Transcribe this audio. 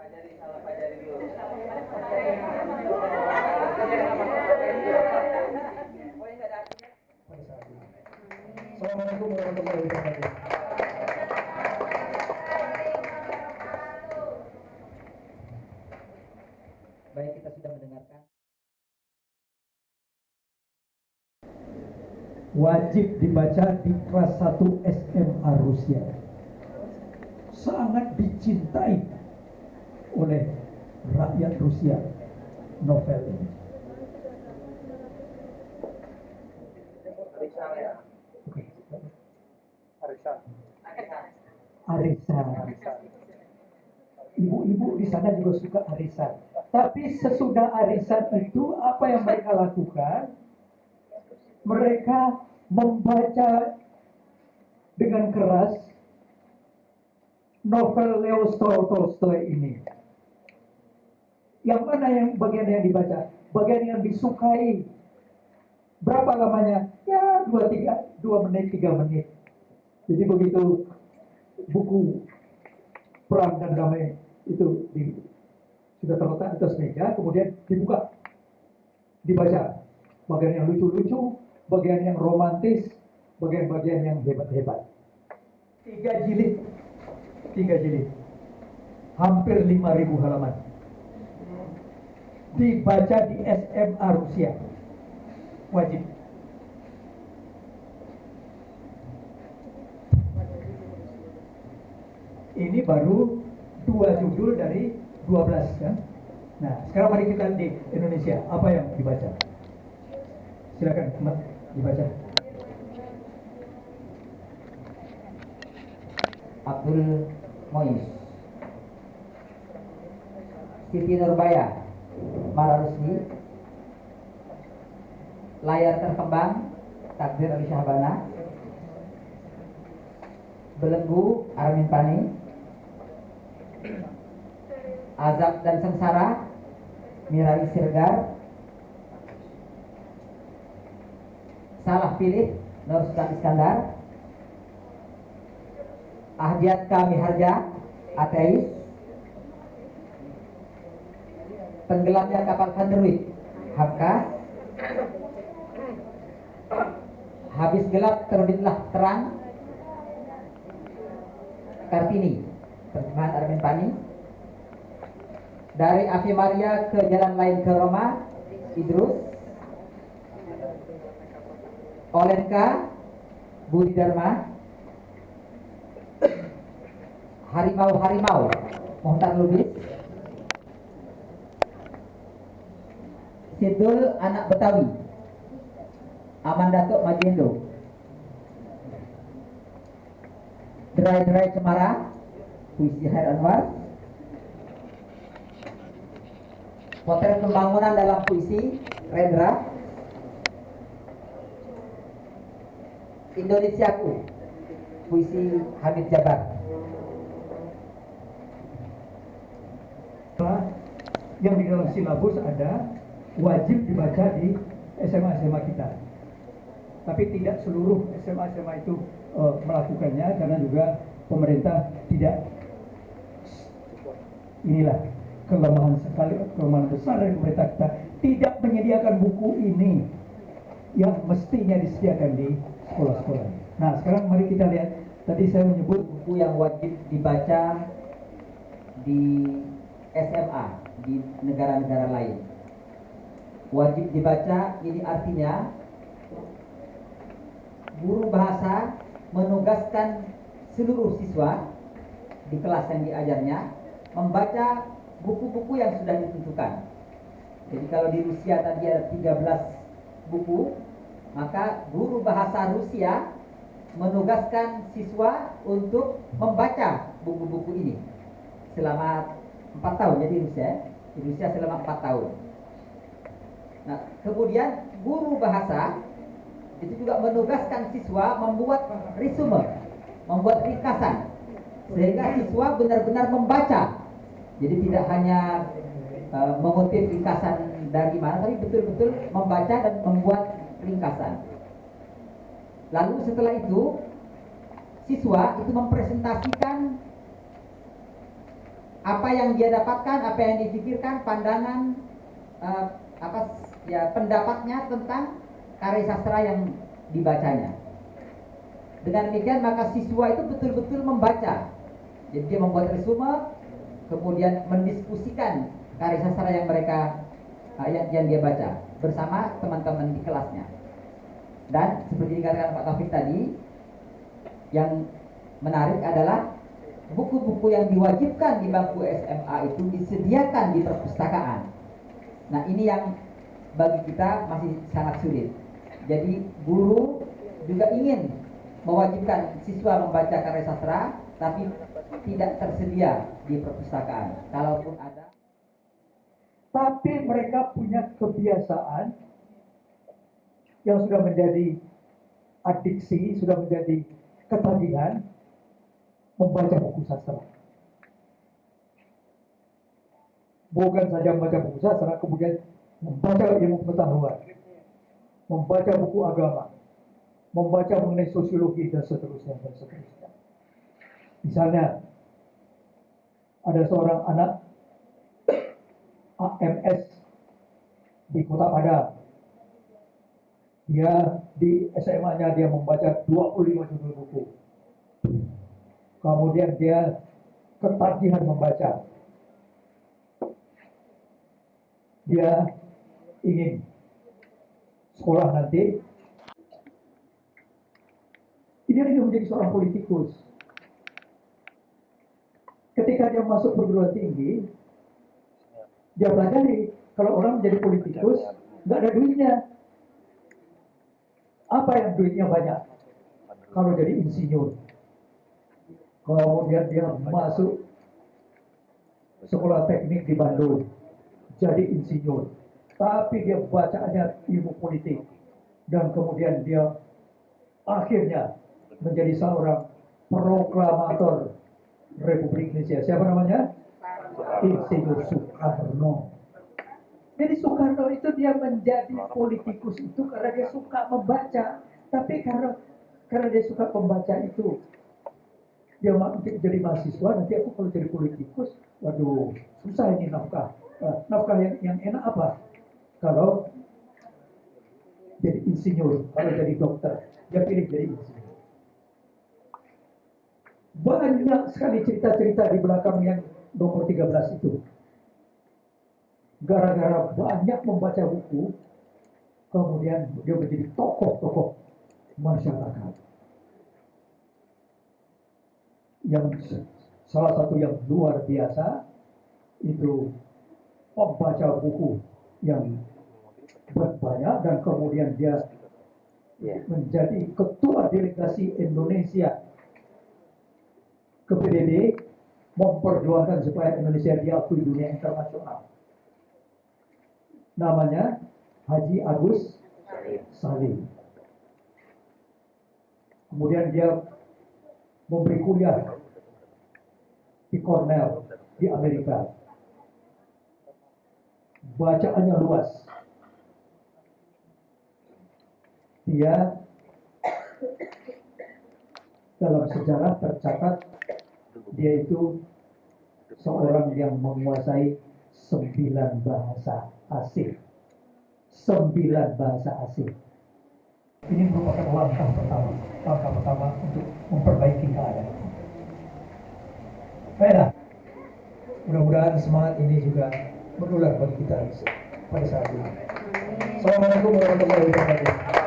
Assalamualaikum warahmatullahi wabarakatuh. Baik, kita sudah mendengarkan. Wajib dibaca di kelas 1 SMA Rusia. Sangat dicintai oleh rakyat Rusia novel ini. Arisan. Ibu-ibu di sana juga suka arisan. Tapi sesudah arisan itu apa yang mereka lakukan? Mereka membaca dengan keras novel Leo Tolstoy ini. Yang mana yang bagian yang dibaca? Bagian yang disukai. Berapa lamanya? Ya 2 menit, 3 menit. Jadi begitu buku Perang dan Damai itu sudah terletak di atas meja, kemudian dibuka, dibaca. Bagian yang lucu-lucu, bagian yang romantis, bagian-bagian yang hebat-hebat. 3 jilid. Hampir 5.000 halaman. Dibaca di SMA Rusia. Wajib. Ini baru 2 judul dari 12 kan. Nah, sekarang mari kita di Indonesia, apa yang dibaca? Silakan, Mat, dibaca. Abdul Mois, Siti Nurbaya, Mara Rusli, Layar Terkembang, Takdir Ali Syahbana, Belenggu, Armin Pani, Azab dan Sengsara, Mirai Sirgar, Salah Pilih, Nur Sultan Iskandar, Ahdiat Kami Harja, Ateis, Tenggelamnya Kapal Thunderwing, Hamka, Habis Gelap Terbitlah Terang, Kartini, terjemahan Armin Pani. Dari Ave Maria ke Jalan Lain ke Roma, Idrus. Olenka, Budi Dharma. Harimau, Mohtar Lubis. Sidul Anak Betawi, Aman Datuk Majindo. Derai-derai Cemara, puisi Hair Anwar. Potret Pembangunan dalam puisi Rendra. Indonesiaku, puisi Hamid Jabar. Yang di dalam silabus ada wajib dibaca di SMA kita. Tapi tidak seluruh SMA itu melakukannya, karena juga pemerintah tidak. Inilah kelemahan besar dari pemerintah kita, tidak menyediakan buku ini yang mestinya disediakan di sekolah-sekolah. Nah, sekarang mari kita lihat. Tadi saya menyebut buku yang wajib dibaca di SMA di negara-negara lain. Wajib dibaca ini artinya guru bahasa menugaskan seluruh siswa di kelas yang diajarnya membaca buku-buku yang sudah ditentukan. Jadi kalau di Rusia tadi ada 13 buku, maka guru bahasa Rusia menugaskan siswa untuk membaca buku-buku ini selama 4 tahun. Jadi di Rusia selama 4 tahun. Nah, kemudian guru bahasa itu juga menugaskan siswa membuat resume, membuat ringkasan, sehingga siswa benar-benar membaca. Jadi tidak hanya mengutip ringkasan dari mana, tapi betul-betul membaca dan membuat ringkasan. Lalu setelah itu siswa itu mempresentasikan apa yang dia dapatkan, apa yang dipikirkan, pandangan, pendapatnya tentang karya sastra yang dibacanya. Dengan demikian maka siswa itu betul-betul membaca. Jadi dia membuat resume, kemudian mendiskusikan karya sastra yang yang dia baca bersama teman-teman di kelasnya. Dan seperti dikatakan Pak Taufik tadi, yang menarik adalah buku-buku yang diwajibkan di bangku SMA itu disediakan di perpustakaan. Nah, ini yang bagi kita masih sangat sulit. Jadi guru juga ingin mewajibkan siswa membaca karya sastra, tapi tidak tersedia di perpustakaan. Kalaupun ada, tapi mereka punya kebiasaan yang sudah menjadi adiksi, sudah menjadi ketagihan membaca buku sastra. Bukan saja membaca buku sastra, kemudian membaca ilmu pengetahuan, membaca buku agama, membaca mengenai sosiologi dan seterusnya dan seterusnya. Misalnya ada seorang anak AMS di Kota Padang. Dia di SMA-nya dia membaca 25 judul buku. Kemudian dia ketagihan membaca. Dia ingin sekolah nanti. Ini dia menjadi seorang politikus. Ketika dia masuk perguruan tinggi, dia pelajari kalau orang menjadi politikus nggak ada duitnya. Apa yang duitnya banyak? Kalau jadi insinyur. Kemudian dia masuk sekolah teknik di Bandung, jadi insinyur. Tapi dia bacaannya ilmu politik. Dan kemudian dia akhirnya menjadi seorang proklamator Republik Indonesia. Siapa namanya? Insinyur Soekarno. Jadi Soekarno itu dia menjadi politikus itu karena dia suka membaca. Tapi karena dia suka membaca itu, dia jadi mahasiswa, nanti aku kalau jadi politikus, waduh, susah ini nafkah. Nafkah yang enak apa? Kalau jadi insinyur, kalau jadi dokter, dia pilih jadi insinyur. Banyak sekali cerita-cerita di belakang yang nomor 13 itu. Gara-gara banyak membaca buku, kemudian dia menjadi tokoh-tokoh masyarakat. Yang salah satu yang luar biasa itu membaca buku yang banyak, dan kemudian dia menjadi ketua delegasi Indonesia ke PBB, memperjuangkan supaya Indonesia diakui dunia internasional. Namanya Haji Agus Salim. Kemudian dia memberi kuliah di Cornell di Amerika. Bacaannya luas. Dia dalam sejarah tercatat dia itu seorang yang menguasai 9 bahasa asing. 9 bahasa asing. Ini merupakan langkah pertama untuk memperbaiki keadaan. Baiklah, mudah-mudahan semangat ini juga menular bagi kita pada saat ini. Assalamualaikum warahmatullahi wabarakatuh.